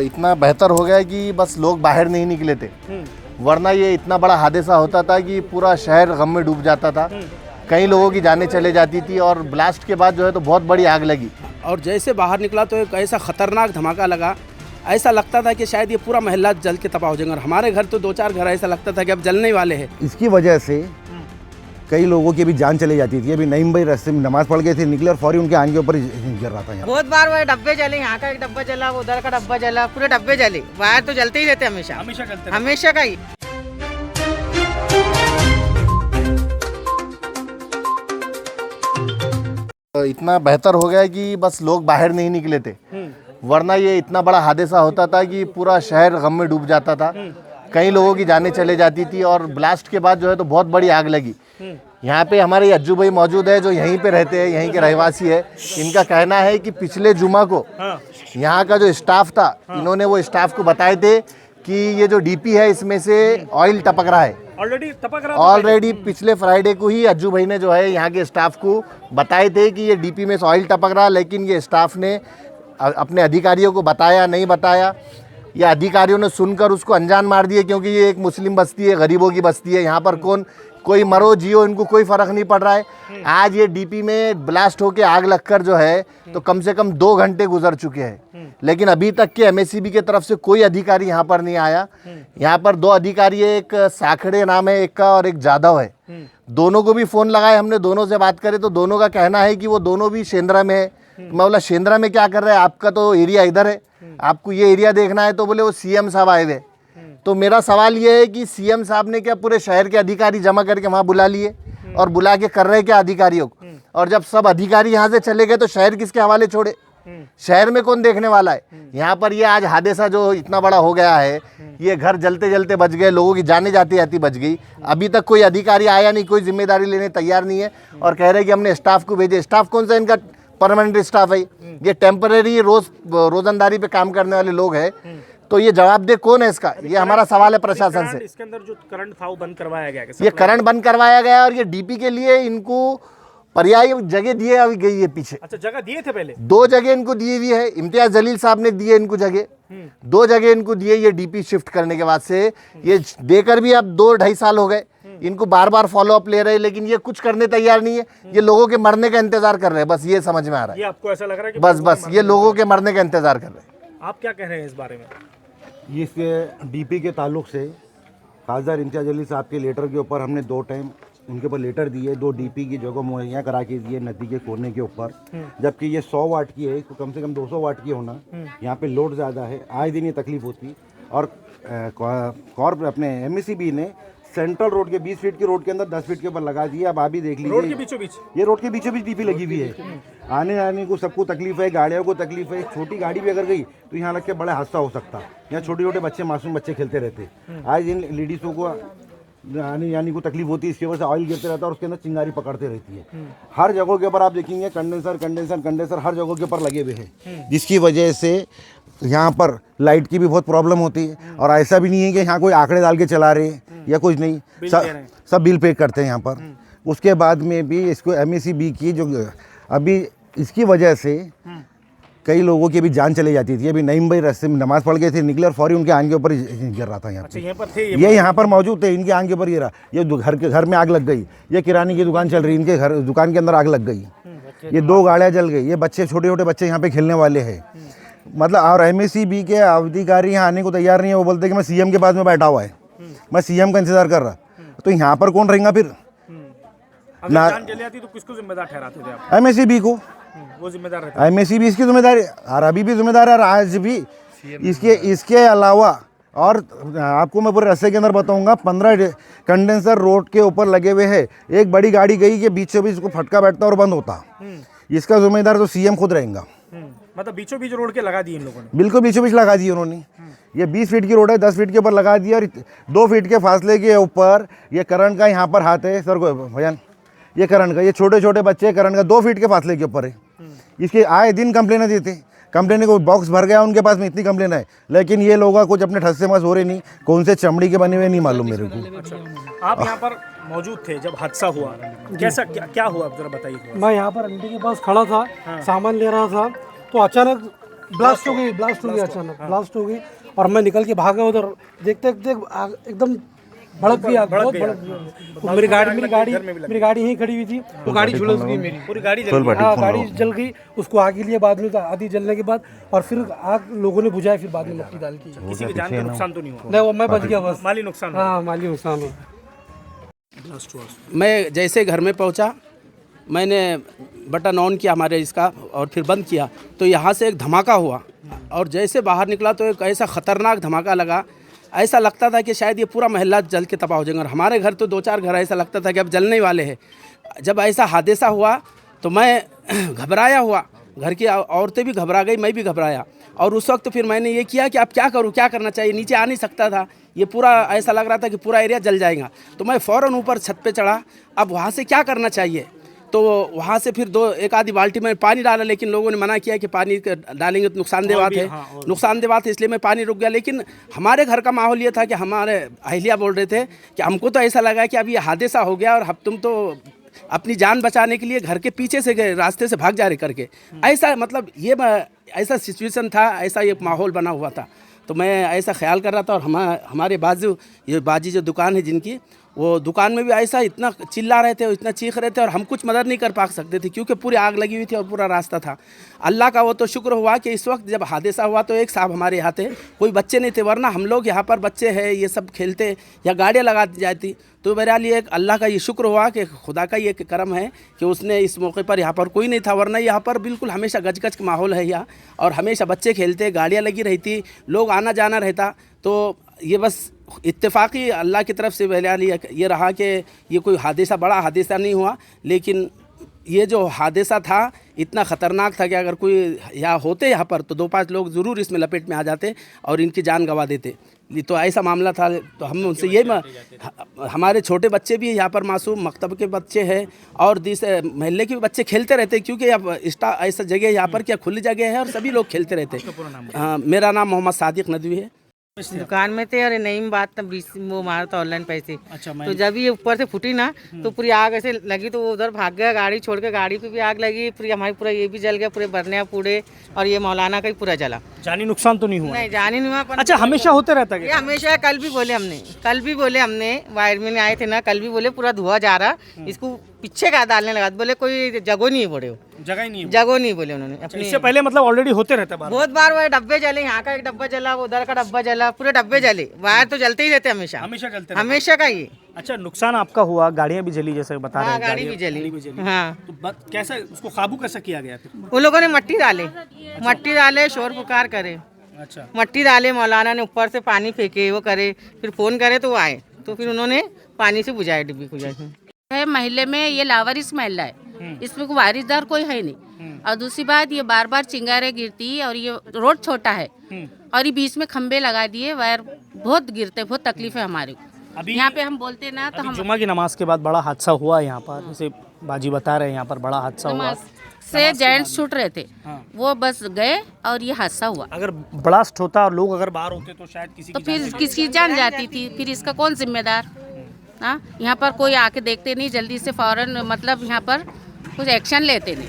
इतना बेहतर हो गया है कि बस लोग बाहर नहीं निकले थे, वरना ये इतना बड़ा हादसा होता था कि पूरा शहर गम में डूब जाता था। कई लोगों की जानें चले जाती थी और ब्लास्ट के बाद जो है तो बहुत बड़ी आग लगी। और जैसे बाहर निकला तो एक ऐसा खतरनाक धमाका लगा, ऐसा लगता था कि शायद ये पूरा मोहल्ला जल के तबाह हो जाएगा। और हमारे घर तो 2-4 घर ऐसा लगता था कि अब जलने वाले हैं। इसकी वजह से कई लोगों की भी जान चली जाती थी। अभी नईम भाई रास्ते में नमाज पढ़ गए थे, निकले और फौरी उनके आंख के ऊपर गिर रहा था। बहुत बार वो डब्बे जले, यहाँ का एक डब्बा जला, उधर का डब्बा जला, पूरे डब्बे जले। वायर तो जलते ही रहते हमेशा का ही। इतना बेहतर हो गया है कि बस लोग बाहर नहीं निकले थे, वरना ये इतना बड़ा हादसा होता था कि पूरा शहर गम में डूब जाता था। कई लोगों की जानें चले जाती थी और ब्लास्ट के बाद जो है तो बहुत बड़ी आग लगी। यहाँ पे हमारे अज्जू भाई मौजूद है जो यहीं पे रहते हैं, यहीं के रहवासी है। इनका कहना है कि पिछले जुमा को यहाँ का जो स्टाफ था, इन्होंने वो स्टाफ को बताए थे कि ये जो डीपी है इसमें से ऑयल टपक रहा है। ऑलरेडी पिछले फ्राइडे को ही अज्जू भाई ने जो है यहाँ के स्टाफ को बताए थे कि ये डीपी में से ऑयल टपक रहा है, लेकिन ये स्टाफ ने अपने अधिकारियों को बताया नहीं बताया, या अधिकारियों ने सुनकर उसको अनजान मार दिए, क्योंकि ये एक मुस्लिम बस्ती है, गरीबों की बस्ती है। यहाँ पर कोई मरो जियो इनको कोई फ़र्क नहीं पड़ रहा है। आज ये डीपी में ब्लास्ट होके आग लगकर जो है तो कम से कम 2 घंटे गुजर चुके हैं, लेकिन अभी तक के एमएससीबी की तरफ से कोई अधिकारी यहाँ पर नहीं आया। यहाँ पर 2 अधिकारी है, एक साखड़े नाम है एक का और एक जादव है। दोनों को भी फ़ोन लगाए हमने, दोनों से बात करे तो दोनों का कहना है कि वो दोनों भी शेंद्रा में है। मैं बोला शेंद्रा में क्या कर रहे हैं, आपका तो एरिया इधर है, आपको ये एरिया देखना है। तो बोले वो सीएम साहब आए हुए। तो मेरा सवाल ये है कि सीएम साहब ने क्या पूरे शहर के अधिकारी जमा करके वहाँ बुला लिए और बुला के कर रहे क्या अधिकारियों को? और जब सब अधिकारी यहाँ से चले गए तो शहर किसके हवाले छोड़े? शहर में कौन देखने वाला है? यहाँ पर ये आज हादसा जो इतना बड़ा हो गया है, ये घर जलते जलते बच गए, लोगों की जाने जाती जाती बच गई। अभी तक कोई अधिकारी आया नहीं, कोई जिम्मेदारी लेने तैयार नहीं है और कह रहे कि हमने स्टाफ को भेजे। स्टाफ कौन सा इनका परमानेंट स्टाफ है? ये टेम्पररी रोजंदारी पे काम करने वाले लोग हैं। तो ये जवाबदेह कौन है इसका? ये हमारा सवाल है प्रशासन से। इसके अंदर जो करंट था वो बंद करवाया गया, ये करंट बंद करवाया गया और ये डीपी के लिए इनको पर्यायी जगह दिए अभी गई है पीछे। अच्छा, जगह दिए थे पहले? 2 जगह इनको दी हुई है। इम्तियाज जलील साहब ने दिए इनको जगह, 2 जगह इनको दिए। ये डीपी शिफ्ट करने के बाद से ये देकर भी अब 2-2.5 साल हो गए। इनको बार बार फॉलो अप ले रहे हैं, लेकिन ये कुछ करने तैयार नहीं है। ये लोगों के मरने का इंतजार कर रहे हैं, बस ये समझ में आ रहा है। ये आपको ऐसा लग रहा है कि बस ये लोगों के मरने का इंतजार कर रहे हैं। आप क्या कह रहे हैं इस बारे में? इसके डीपी के ताल्लुक से खासदार इम्तियाज अली साहब के लेटर के ऊपर हमने 2 टाइम उनके ऊपर लेटर दिए, 2 डीपी की जगह मुहैया करा के दिए नदी के कोने के ऊपर। जबकि ये 100 वाट की है, तो कम से कम 200 वाट की होना। यहाँ पे लोड ज़्यादा है, आए दिन ये तकलीफ होती। और अपने एमएससीबी ने सेंट्रल रोड के 20 फीट की रोड के अंदर 10 फीट के ऊपर लगा दिया। अब आप भी देख लीजिए, रोड के बीचों बीच, ये रोड के बीचों बीच डीपी लगी हुई है। आने जाने को सबको तकलीफ है, गाड़ियों को तकलीफ है। एक छोटी गाड़ी भी अगर गई तो यहाँ लग के बड़ा हादसा हो सकता। यहाँ छोटे छोटे बच्चे, मासूम बच्चे खेलते रहते। आज इन लेडीज़ों को आने जाने को तकलीफ होती है, इसकी वजह से ऑयल गिरते रहता है और उसके अंदर चिंगारी पकड़ते रहती है। हर जगह के ऊपर आप देखेंगे कंडेंसर हर जगह के ऊपर लगे हुए हैं, जिसकी वजह से यहाँ पर लाइट की भी बहुत प्रॉब्लम होती है। और ऐसा भी नहीं है कि यहाँ कोई आंकड़े डाल के चला रहे या कुछ नहीं, सब बिल पे करते हैं यहाँ पर। उसके बाद में भी इसको एमएससीबी की जो अभी इसकी वजह से कई लोगों की भी जान चली जाती थी। अभी नईम भाई रास्ते में नमाज पढ़ गए थे, निकले और फौरी उनके आंख के ऊपर गिर रहा था। यहाँ पे ये यहाँ पर मौजूद थे, इनके आंख के ऊपर गिरा। ये घर में आग लग गई। ये किराने की दुकान चल रही, इनके घर दुकान के अंदर आग लग गई। ये 2 गाड़ियाँ जल गई। ये बच्चे, छोटे छोटे बच्चे यहाँ पे खेलने वाले हैं। मतलब और एमएससीबी के अधिकारी यहाँ आने को तैयार नहीं है। वो बोलते हैं कि मैं सीएम के पास में बैठा हुआ है, मैं सीएम का इंतजार कर रहा। तो यहाँ पर कौन रहेगा फिर? ना जान चली जाती तो किसको जिम्मेदार ठहराते थे आप? एमएससीबी को। वो जिम्मेदार रहता है। एमएससीबी इसकी जिम्मेदारी, और अभी भी जिम्मेदार है और आज भी। इसके अलावा और आपको मैं पूरे रास्ते के अंदर बताऊंगा, 15 कंडेंसर रोड के ऊपर लगे हुए हैं। एक बड़ी गाड़ी गई कि बीचों बीच को फटका बैठता और बंद होता। इसका जिम्मेदार तो सीएम खुद रहेगा। मतलब बीचों बीच रोड के लगा दिए इन लोगों ने? बिल्कुल बीचों बीच लगा दिए उन्होंने। ये 20 फीट की रोड है, 10 फीट के ऊपर लगा दिया और 2 फीट के फासले के ऊपर ये करंट का यहाँ पर हाथ है सर को भैया, ये करंट का, ये छोटे छोटे बच्चे करंट का 2 फीट के फासले के ऊपर है। इसके आए दिन कंप्लेन देते, कंप्लेन को बॉक्स भर गया उनके पास में, इतनी कंप्लेन है। लेकिन ये लोग कुछ अपने ठस से मस हो रहे नहीं, कौन से चमड़ी के बने हुए नहीं मालूम मेरे को। अच्छा, आप यहाँ पर मौजूद थे जब हादसा हुआ, कैसा क्या हुआ जरा बताइए। मैं यहाँ पर अंडे के पास खड़ा था, सामान ले रहा था, तो अचानक ब्लास्ट हो गई अचानक ब्लास्ट हो गई और मैं निकल के भागा उधर, देखते देखते एकदम भड़क गया, बहुत भड़क गया। मेरी गाड़ी यहीं खड़ी हुई थी, वो गाड़ी झुलस गई मेरी, पूरी गाड़ी हाँ गाड़ी जल गई। उसको आग लिए बाद में, आधी जलने के बाद, और फिर आग लोगों ने बुझाया, फिर बाद में मट्टी डाल के। किसी की जान का नुकसान तो नहीं हुआ? नहीं, वो मैं बच गया बस। माली नुकसान? हाँ, माली नुकसान हुआ। मैं जैसे घर में पहुंचा, मैंने बटन ऑन किया हमारे इसका और फिर बंद किया, तो यहाँ से एक धमाका हुआ और जैसे बाहर निकला तो एक ऐसा ख़तरनाक धमाका लगा, ऐसा लगता था कि शायद ये पूरा मोहल्ला जल के तबाह हो जाएगा। और हमारे घर तो 2-4 घर ऐसा लगता था कि अब जलने वाले हैं। जब ऐसा हादसा हुआ तो मैं घबराया हुआ, घर की औरतें भी घबरा गई, मैं भी घबराया। और उस वक्त फिर मैंने ये किया कि अब क्या करूँ, क्या करना चाहिए। नीचे आ नहीं सकता था, ये पूरा ऐसा लग रहा था कि पूरा एरिया जल जाएगा। तो मैं फ़ौरन ऊपर छत पे चढ़ा, अब वहाँ से क्या करना चाहिए। तो वहाँ से फिर एक आधी बाल्टी में पानी डाला, लेकिन लोगों ने मना किया कि पानी डालेंगे तो नुकसानदेह बात है, नुकसानदेह बात है, इसलिए मैं पानी रुक गया। लेकिन हमारे घर का माहौल ये था कि हमारे अहलिया बोल रहे थे कि हमको तो ऐसा लगा कि अब ये हादसा हो गया और अब तुम तो अपनी जान बचाने के लिए घर के पीछे से गए, रास्ते से भाग जा रहे करके। ऐसा मतलब ये ऐसा सिचुएशन था, ऐसा ये माहौल बना हुआ था। तो मैं ऐसा ख्याल कर रहा था। और हमारे बाजू ये बाजी जो दुकान है जिनकी, वो दुकान में भी ऐसा इतना चिल्ला रहे थे, इतना चीख रहे थे, और हम कुछ मदद नहीं कर पा सकते थे क्योंकि पूरी आग लगी हुई थी और पूरा रास्ता था। अल्लाह का वो तो शुक्र हुआ कि इस वक्त जब हादसा हुआ तो एक साहब हमारे यहाँ थे, कोई बच्चे नहीं थे, वरना हम लोग यहाँ पर बच्चे हैं ये सब खेलते या गाड़ियाँ लगा दी जाती। तो बहरहाल ये अल्लाह का ये शुक्र हुआ कि खुदा का ये करम है कि उसने इस मौके पर यहाँ पर कोई नहीं था, वरना यहाँ पर बिल्कुल हमेशा गजगज का माहौल है यहाँ, और हमेशा बच्चे खेलते, गाड़ियाँ लगी रहती, लोग आना जाना रहता। तो ये बस इत्तेफाकी अल्लाह की तरफ से बहरहाल ये रहा कि ये कोई हादसा, बड़ा हादसा नहीं हुआ, लेकिन ये जो हादसा था इतना ख़तरनाक था कि अगर कोई यहाँ होते यहाँ पर तो 2-5 लोग ज़रूर इसमें लपेट में आ जाते और इनकी जान गंवा देते। तो ऐसा मामला था। तो हम उनसे ये हमारे छोटे बच्चे भी यहाँ पर मासूम मकतब के बच्चे हैं और मोहल्ले के भी बच्चे खेलते रहते, क्योंकि अब ऐसा जगह यहाँ पर क्या खुली जगह है और सभी लोग खेलते रहते। मेरा नाम मोहम्मद सादिक नदवी है। दुकान में थे और नहीं बात तब वो मारा था ऑनलाइन पैसे। तो जब ये ऊपर से फूटी ना तो पूरी आग ऐसे लगी, तो वो उधर भाग गया, गाड़ी छोड़ के, गाड़ी पे भी आग लगी, पूरी हमारी पूरा ये भी जल गया, पूरे बरनिया पूरे, और ये मौलाना का ही पूरा जला। जानी नुकसान तो नहीं हुआ? नहीं, जानी नहीं हुआ। अच्छा, हमेशा होते रहता है? हमेशा। कल भी बोले हमने वायरमैन आए थे ना, कल भी बोले पूरा धुआं जा रहा, इसको पीछे का डालने लगा। बोले कोई जगह नहीं बोले, जगह नहीं बोले उन्होंने। इससे पहले मतलब ऑलरेडी होते रहता है? बहुत बार वो डब्बे जले, यहाँ का एक डब्बा जला, उधर का डब्बा जला, पूरे डब्बे जले। वायर तो जलते ही रहते हमेशा जलते, हमेशा का ये। अच्छा, नुकसान आपका हुआ, गाड़ियाँ भी जली जैसे बता रहे हैं? गाड़ी भी जली। हाँ, तो कैसे उसको काबू कैसे किया गया फिर? वो लोगों ने मट्टी डाले, शोर पुकार करे। अच्छा, मट्टी डाले, मौलाना ने ऊपर से पानी फेंके, वो करे, फिर फोन करे तो वो आए, तो फिर उन्होंने पानी से बुझाया डिब्बी को। है महल्ले में ये लावारिस महल्ला है, इसमें कोई वारिसदार कोई है नहीं। और दूसरी बात, ये बार बार चिंगारे गिरती है और ये रोड छोटा है और ये बीच में खंबे लगा दिए, वायर बहुत गिरते, बहुत तकलीफ है हमारे को। अभी यहाँ पे हम बोलते ना तो हम जुमा की नमाज के बाद बड़ा हादसा हुआ यहाँ पर, जैसे बाजी बता रहे हैं यहाँ पर बड़ा हादसा हुआ से जेंट्स छूट रहे थे, वो बस गए और ये हादसा हुआ। अगर ब्लास्ट होता और लोग अगर बाहर होते तो शायद किसी तो फिर किसकी जान जाती थी, फिर इसका कौन जिम्मेदार? हाँ, यहाँ पर कोई आके देखते नहीं, जल्दी से फौरन मतलब यहाँ पर कुछ एक्शन लेते नहीं।